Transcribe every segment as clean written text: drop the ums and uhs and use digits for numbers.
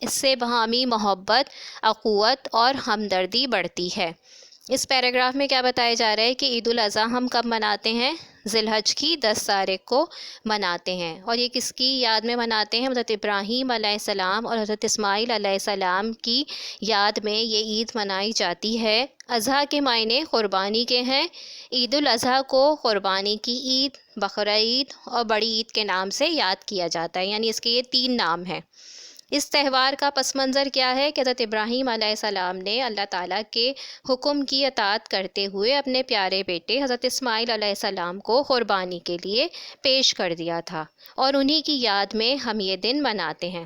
اس سے باہمی محبت، اخوت اور ہمدردی بڑھتی ہے۔ اس پیراگراف میں کیا بتایا جا رہا ہے کہ عید الاضحیٰ ہم کب مناتے ہیں؟ ذی الحج کی 10 تاریخ کو مناتے ہیں، اور یہ کس کی یاد میں مناتے ہیں؟ حضرت ابراہیم علیہ السلام اور حضرت اسماعیل علیہ السلام کی یاد میں یہ عید منائی جاتی ہے۔ اضحیٰ کے معنی قربانی کے ہیں۔ عید الاضحیٰ کو قربانی کی عید، بقرعید اور بڑی عید کے نام سے یاد کیا جاتا ہے، یعنی اس کے یہ 3 نام ہیں۔ اس تہوار کا پس منظر کیا ہے کہ حضرت ابراہیم علیہ السلام نے اللہ تعالیٰ کے حکم کی اطاعت کرتے ہوئے اپنے پیارے بیٹے حضرت اسماعیل علیہ السلام کو قربانی کے لیے پیش کر دیا تھا، اور انہی کی یاد میں ہم یہ دن مناتے ہیں۔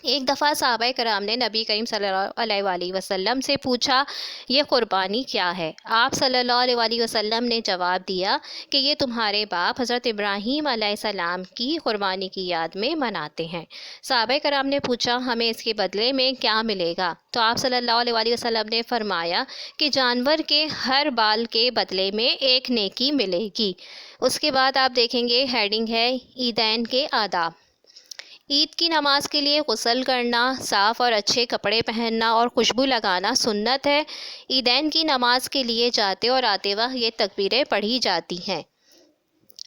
ایک دفعہ صحابہ کرام نے نبی کریم صلی اللہ علیہ وآلہ وسلم سے پوچھا، یہ قربانی کیا ہے؟ آپ صلی اللہ علیہ وآلہ وسلم نے جواب دیا کہ یہ تمہارے باپ حضرت ابراہیم علیہ السلام کی قربانی کی یاد میں مناتے ہیں۔ صحابہ کرام نے پوچھا، ہمیں اس کے بدلے میں کیا ملے گا؟ تو آپ صلی اللہ علیہ وآلہ وسلم نے فرمایا کہ جانور کے ہر بال کے بدلے میں ایک نیکی ملے گی۔ اس کے بعد آپ دیکھیں گے ہیڈنگ ہے عیدین کے آداب۔ عید کی نماز کے لیے غسل کرنا، صاف اور اچھے کپڑے پہننا اور خوشبو لگانا سنت ہے۔ عیدین کی نماز کے لیے جاتے اور آتے وقت یہ تکبیریں پڑھی جاتی ہیں: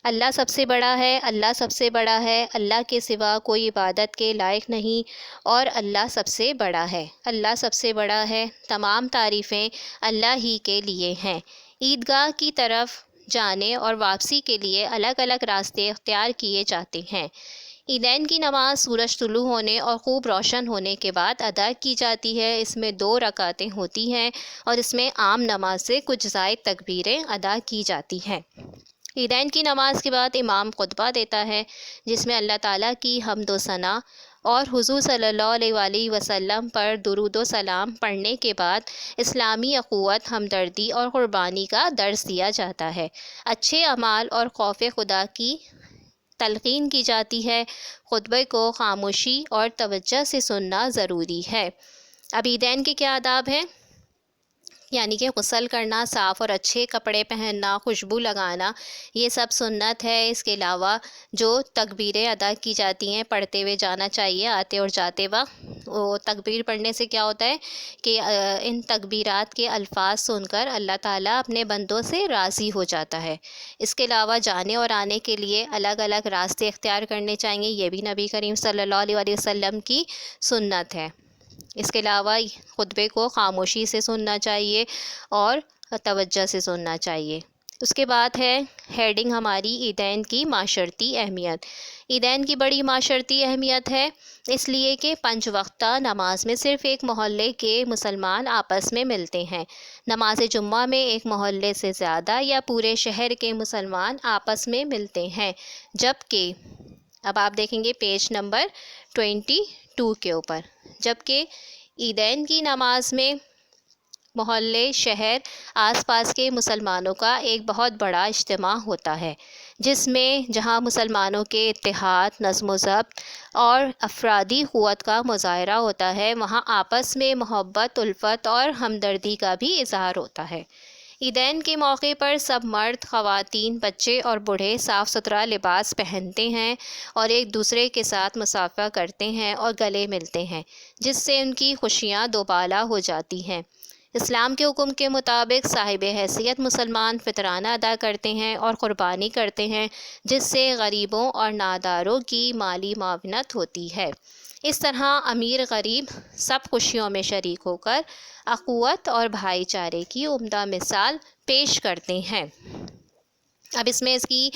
اللہ سب سے بڑا ہے، اللہ سب سے بڑا ہے، اللہ کے سوا کوئی عبادت کے لائق نہیں، اور اللہ سب سے بڑا ہے، اللہ سب سے بڑا ہے، تمام تعریفیں اللہ ہی کے لیے ہیں۔ عیدگاہ کی طرف جانے اور واپسی کے لیے الگ الگ راستے اختیار کیے جاتے ہیں۔ عیدین کی نماز سورج طلوع ہونے اور خوب روشن ہونے کے بعد ادا کی جاتی ہے۔ اس میں 2 رکعتیں ہوتی ہیں، اور اس میں عام نماز سے کچھ زائد تکبیریں ادا کی جاتی ہیں۔ عیدین کی نماز کے بعد امام خطبہ دیتا ہے، جس میں اللہ تعالیٰ کی حمد و ثنا اور حضور صلی اللہ علیہ وآلہ وسلم پر درود و سلام پڑھنے کے بعد اسلامی اخوت، ہمدردی اور قربانی کا درس دیا جاتا ہے۔ اچھے اعمال اور خوف خدا کی تلقین کی جاتی ہے۔ خطبے کو خاموشی اور توجہ سے سننا ضروری ہے۔ اب عیدین کے کیا آداب ہیں؟ یعنی کہ غسل کرنا، صاف اور اچھے کپڑے پہننا، خوشبو لگانا، یہ سب سنت ہے۔ اس کے علاوہ جو تکبیریں ادا کی جاتی ہیں پڑھتے ہوئے جانا چاہیے آتے اور جاتے وقت۔ وہ تکبیر پڑھنے سے کیا ہوتا ہے کہ ان تکبیرات کے الفاظ سن کر اللہ تعالیٰ اپنے بندوں سے راضی ہو جاتا ہے۔ اس کے علاوہ جانے اور آنے کے لیے الگ الگ راستے اختیار کرنے چاہیے، یہ بھی نبی کریم صلی اللہ علیہ وآلہ وسلم کی سنت ہے۔ اس کے علاوہ خطبے کو خاموشی سے سننا چاہیے اور توجہ سے سننا چاہیے۔ اس کے بعد ہے ہیڈنگ ہماری عیدین کی معاشرتی اہمیت۔ عیدین کی بڑی معاشرتی اہمیت ہے، اس لیے کہ 5 وقتہ نماز میں صرف ایک محلے کے مسلمان آپس میں ملتے ہیں۔ نماز جمعہ میں ایک محلے سے زیادہ یا پورے شہر کے مسلمان آپس میں ملتے ہیں، جبکہ اب آپ دیکھیں گے پیج نمبر 22 کے اوپر، جبکہ عیدین کی نماز میں محلے، شہر، آس پاس کے مسلمانوں کا ایک بہت بڑا اجتماع ہوتا ہے، جہاں مسلمانوں کے اتحاد، نظم و ضبط اور افرادی قوت کا مظاہرہ ہوتا ہے، وہاں آپس میں محبت، الفت اور ہمدردی کا بھی اظہار ہوتا ہے۔ عیدین کے موقع پر سب مرد، خواتین، بچے اور بوڑھے صاف ستھرا لباس پہنتے ہیں اور ایک دوسرے کے ساتھ مصافحہ کرتے ہیں اور گلے ملتے ہیں، جس سے ان کی خوشیاں دوبالا ہو جاتی ہیں۔ اسلام کے حکم کے مطابق صاحب حیثیت مسلمان فطرانہ ادا کرتے ہیں اور قربانی کرتے ہیں، جس سے غریبوں اور ناداروں کی مالی معاونت ہوتی ہے۔ اس طرح امیر غریب سب خوشیوں میں شریک ہو کر اخوت اور بھائی چارے کی عمدہ مثال پیش کرتے ہیں۔ اب اس میں اس کی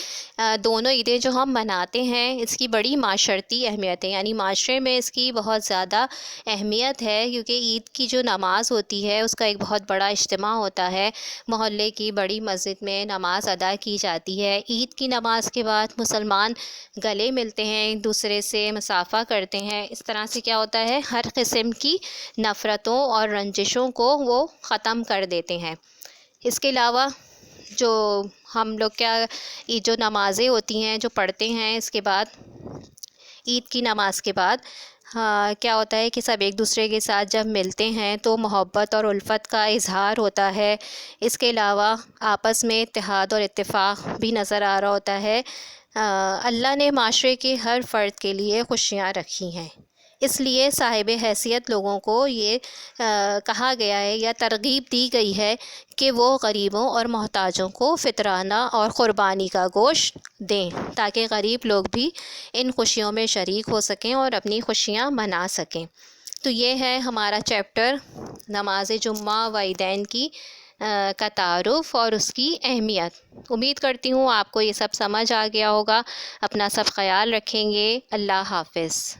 دونوں عیدیں جو ہم مناتے ہیں، اس کی بڑی معاشرتی اہمیت ہے، یعنی معاشرے میں اس کی بہت زیادہ اہمیت ہے، کیونکہ عید کی جو نماز ہوتی ہے اس کا ایک بہت بڑا اجتماع ہوتا ہے۔ محلے کی بڑی مسجد میں نماز ادا کی جاتی ہے۔ عید کی نماز کے بعد مسلمان گلے ملتے ہیں، ایک دوسرے سے مصافحہ کرتے ہیں۔ اس طرح سے کیا ہوتا ہے، ہر قسم کی نفرتوں اور رنجشوں کو وہ ختم کر دیتے ہیں۔ اس کے علاوہ جو ہم لوگ جو نمازیں ہوتی ہیں جو پڑھتے ہیں، اس کے بعد عید کی نماز کے بعد کیا ہوتا ہے کہ سب ایک دوسرے کے ساتھ جب ملتے ہیں تو محبت اور الفت کا اظہار ہوتا ہے۔ اس کے علاوہ آپس میں اتحاد اور اتفاق بھی نظر آ رہا ہوتا ہے۔ اللہ نے معاشرے کے ہر فرد کے لیے خوشیاں رکھی ہیں، اس لیے صاحب حیثیت لوگوں کو یہ کہا گیا ہے یا ترغیب دی گئی ہے کہ وہ غریبوں اور محتاجوں کو فطرانہ اور قربانی کا گوشت دیں، تاکہ غریب لوگ بھی ان خوشیوں میں شریک ہو سکیں اور اپنی خوشیاں منا سکیں۔ تو یہ ہے ہمارا چیپٹر نماز جمعہ و عیدین کی کا تعارف اور اس کی اہمیت۔ امید کرتی ہوں آپ کو یہ سب سمجھ آ گیا ہوگا۔ اپنا سب خیال رکھیں گے۔ اللہ حافظ۔